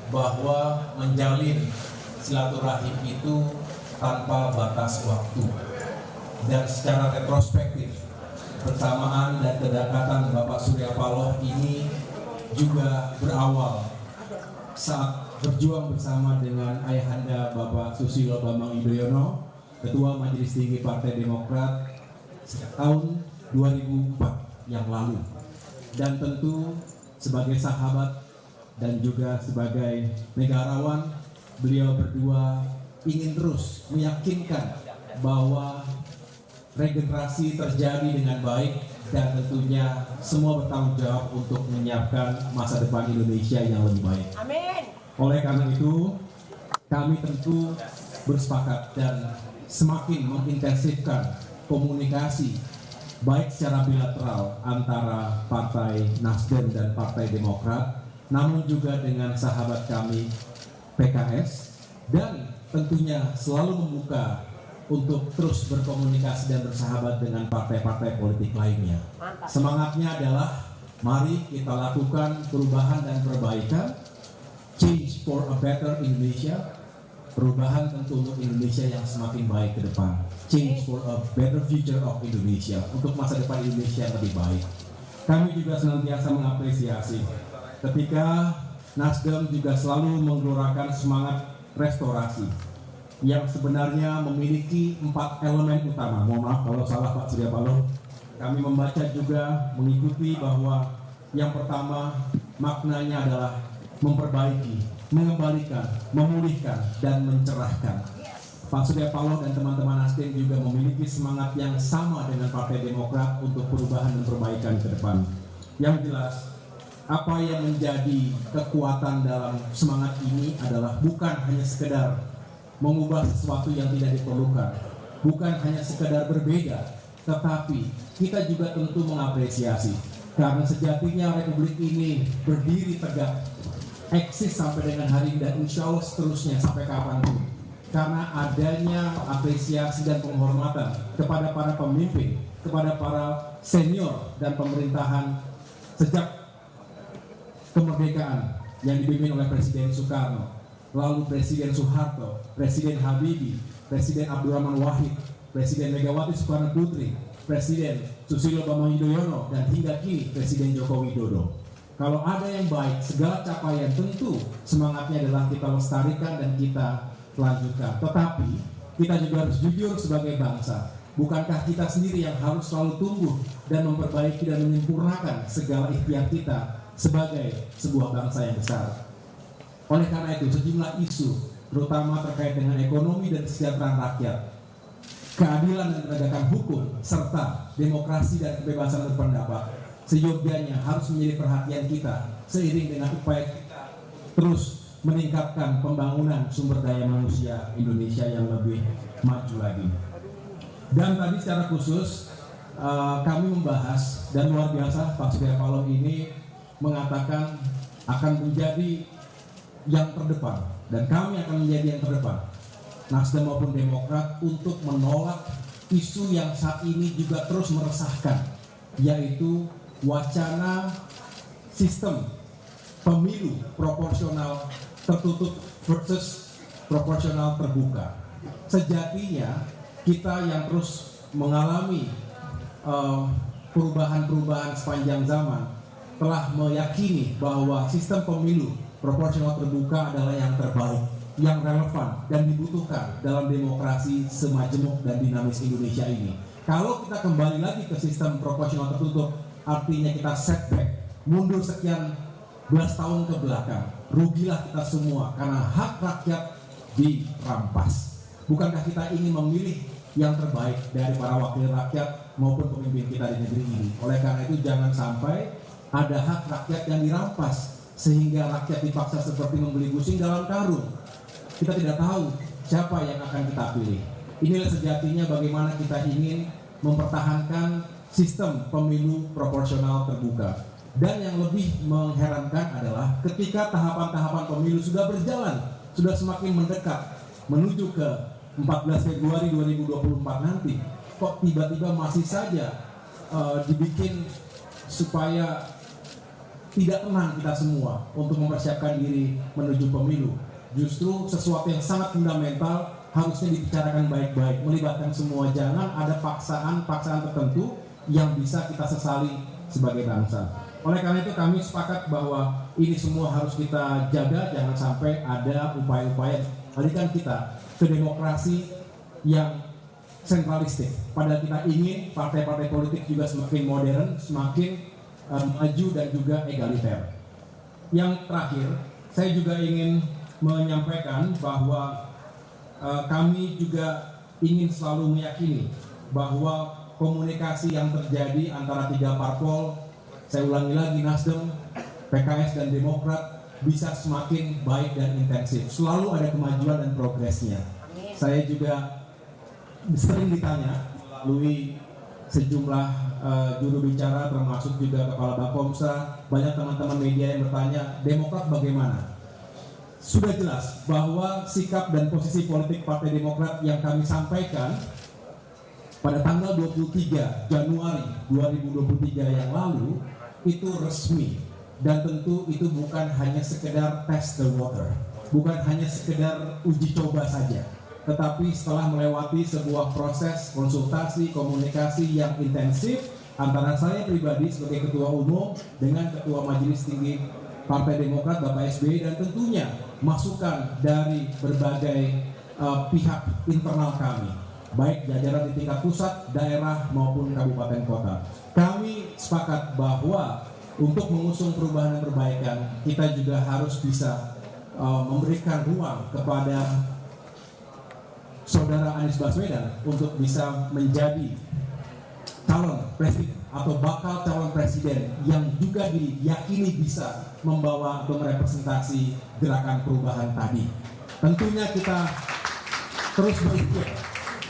bahwa menjalin silaturahim itu tanpa batas waktu. Dan secara retrospektif, persamaan dan kedekatan Bapak Surya Paloh ini juga berawal saat berjuang bersama dengan ayahanda Bapak Susilo Bambang Yudhoyono, Ketua Majelis Tinggi Partai Demokrat sejak tahun 2004 yang lalu. Dan tentu sebagai sahabat dan juga sebagai negarawan, beliau berdua ingin terus meyakinkan bahwa regenerasi terjadi dengan baik dan tentunya semua bertanggung jawab untuk menyiapkan masa depan Indonesia yang lebih baik. Amin. Oleh karena itu, kami tentu bersepakat dan semakin mengintensifkan komunikasi baik secara bilateral antara Partai Nasdem dan Partai Demokrat, namun juga dengan sahabat kami PKS, dan tentunya selalu membuka untuk terus berkomunikasi dan bersahabat dengan partai-partai politik lainnya. Semangatnya adalah mari kita lakukan perubahan dan perbaikan, change for a better Indonesia, perubahan tentu untuk Indonesia yang semakin baik ke depan, change for a better future of Indonesia, untuk masa depan Indonesia yang lebih baik. Kami juga senantiasa mengapresiasi ketika Nasdem juga selalu menggelorakan semangat restorasi yang sebenarnya memiliki 4 elemen utama. Mohon maaf kalau salah Pak Surya Paloh. Kami membaca juga mengikuti bahwa yang pertama maknanya adalah memperbaiki, mengembalikan, memulihkan, dan mencerahkan. Pak Surya Paloh dan teman-teman Nasdem juga memiliki semangat yang sama dengan Partai Demokrat untuk perubahan dan perbaikan ke depan. Yang jelas, apa yang menjadi kekuatan dalam semangat ini adalah bukan hanya sekedar mengubah sesuatu yang tidak diperlukan, bukan hanya sekedar berbeda, tetapi kita juga tentu mengapresiasi karena sejatinya Republik ini berdiri tegak, eksis sampai dengan hari ini dan insya Allah seterusnya sampai kapanpun, karena adanya apresiasi dan penghormatan kepada para pemimpin, kepada para senior dan pemerintahan sejak kemerdekaan yang dipimpin oleh Presiden Soekarno, lalu Presiden Soeharto, Presiden Habibie, Presiden Abdurrahman Wahid, Presiden Megawati Soekarno Putri, Presiden Susilo Bambang Yudhoyono, dan hingga kini Presiden Joko Widodo. Kalau ada yang baik, segala capaian tentu semangatnya adalah kita lestarikan dan kita lanjutkan. Tetapi kita juga harus jujur sebagai bangsa. Bukankah kita sendiri yang harus selalu tumbuh dan memperbaiki dan menyempurnakan segala ikhtiar kita sebagai sebuah bangsa yang besar? Oleh karena itu, sejumlah isu, terutama terkait dengan ekonomi dan kesejahteraan rakyat, keadilan dan penegakan hukum, serta demokrasi dan kebebasan berpendapat, seyogyanya harus menjadi perhatian kita seiring dengan upaya kita terus meningkatkan pembangunan sumber daya manusia Indonesia yang lebih maju lagi. Dan tadi secara khusus kami membahas, dan luar biasa Pak Surya Paloh ini mengatakan akan menjadi yang terdepan, dan kami akan menjadi yang terdepan, Nasdem maupun Demokrat, untuk menolak isu yang saat ini juga terus meresahkan, yaitu wacana sistem pemilu proporsional tertutup versus proporsional terbuka. Sejatinya kita yang terus mengalami perubahan-perubahan sepanjang zaman telah meyakini bahwa sistem pemilu proporsional terbuka adalah yang terbaik, yang relevan dan dibutuhkan dalam demokrasi semajemuk dan dinamis Indonesia ini. Kalau kita kembali lagi ke sistem proporsional tertutup, artinya kita setback, mundur sekian belas tahun ke belakang, rugilah kita semua karena hak rakyat dirampas. Bukankah kita ingin memilih yang terbaik dari para wakil rakyat maupun pemimpin kita di negeri ini? Oleh karena itu jangan sampai ada hak rakyat yang dirampas sehingga rakyat dipaksa seperti membeli kucing dalam karung. Kita tidak tahu siapa yang akan kita pilih. Inilah sejatinya bagaimana kita ingin mempertahankan sistem pemilu proporsional terbuka. Dan yang lebih mengherankan adalah ketika tahapan-tahapan pemilu sudah berjalan, sudah semakin mendekat menuju ke 14 Februari 2024 nanti, kok tiba-tiba masih saja dibikin supaya tidak tenang kita semua untuk mempersiapkan diri menuju pemilu. Justru sesuatu yang sangat fundamental harusnya dibicarakan baik-baik, melibatkan semua. Jangan ada paksaan tertentu yang bisa kita sesali sebagai bangsa. Oleh karena itu kami sepakat bahwa ini semua harus kita jaga, jangan sampai ada upaya-upaya alihkan kita ke demokrasi yang sentralistik. Padahal kita ingin partai-partai politik juga semakin modern, semakin maju dan juga egaliter. Yang terakhir, saya juga ingin menyampaikan bahwa kami juga ingin selalu meyakini bahwa komunikasi yang terjadi antara tiga parpol, saya ulangi lagi, Nasdem, PKS dan Demokrat, bisa semakin baik dan intensif. Selalu ada kemajuan dan progresnya. Saya juga sering ditanya melalui sejumlah juru bicara, termasuk juga Kepala Bakomsa, banyak teman-teman media yang bertanya, Demokrat bagaimana? Sudah jelas bahwa sikap dan posisi politik Partai Demokrat yang kami sampaikan pada tanggal 23 Januari 2023 yang lalu itu resmi, dan tentu itu bukan hanya sekedar test the water, bukan hanya sekedar uji coba saja, tetapi setelah melewati sebuah proses konsultasi, komunikasi yang intensif antara saya pribadi sebagai Ketua Umum dengan Ketua Majelis Tinggi Partai Demokrat Bapak SBY, dan tentunya masukan dari berbagai pihak internal kami, baik jajaran di tingkat pusat, daerah maupun kabupaten kota. Kami sepakat bahwa untuk mengusung perubahan dan perbaikan, kita juga harus bisa memberikan ruang kepada Saudara Anies Baswedan untuk bisa menjadi calon presiden atau bakal calon presiden yang juga diyakini bisa membawa atau merepresentasi gerakan perubahan tadi. Tentunya kita terus berikut.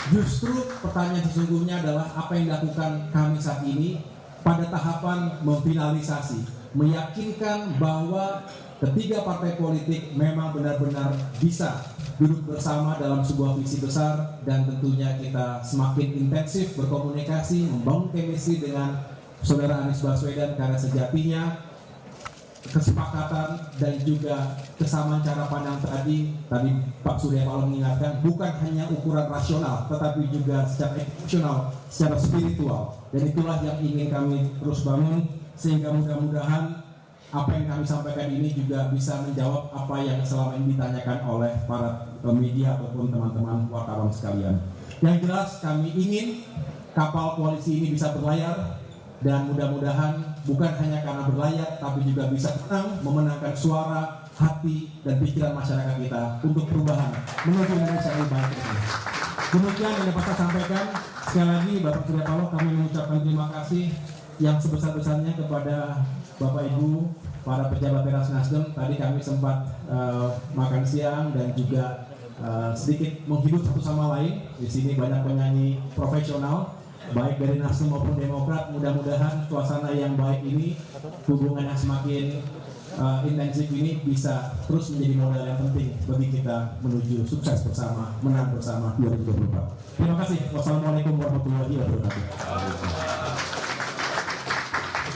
Justru pertanyaan sesungguhnya adalah apa yang dilakukan kami saat ini pada tahapan memfinalisasi, meyakinkan bahwa ketiga partai politik memang benar-benar bisa duduk bersama dalam sebuah visi besar, dan tentunya kita semakin intensif berkomunikasi, membangun chemistry dengan Saudara Anies Baswedan, karena sejatinya kesepakatan dan juga kesamaan cara pandang tadi Pak Surya Paloh mengingatkan, bukan hanya ukuran rasional tetapi juga secara emosional, secara spiritual, dan itulah yang ingin kami terus bangun, sehingga mudah-mudahan apa yang kami sampaikan ini juga bisa menjawab apa yang selama ini ditanyakan oleh para media ataupun teman-teman wartawan sekalian. Yang jelas kami ingin kapal koalisi ini bisa berlayar, dan mudah-mudahan bukan hanya karena berlayar tapi juga bisa memenangkan suara, hati, dan pikiran masyarakat kita untuk perubahan menuju Indonesia yang lebih baik. Demikian yang dapat saya sampaikan. Sekali lagi Bapak Surya Paloh, kami mengucapkan terima kasih yang sebesar-besarnya kepada Bapak Ibu para pejabat teras Nasdem. Tadi kami sempat makan siang dan juga sedikit menghibur satu sama lain. Di sini banyak penyanyi profesional, baik dari Nasdem maupun Demokrat. Mudah-mudahan suasana yang baik ini, hubungan yang semakin intensif ini bisa terus menjadi modal yang penting bagi kita menuju sukses bersama, menang bersama 2024. Terima kasih. Wassalamualaikum warahmatullahi wabarakatuh.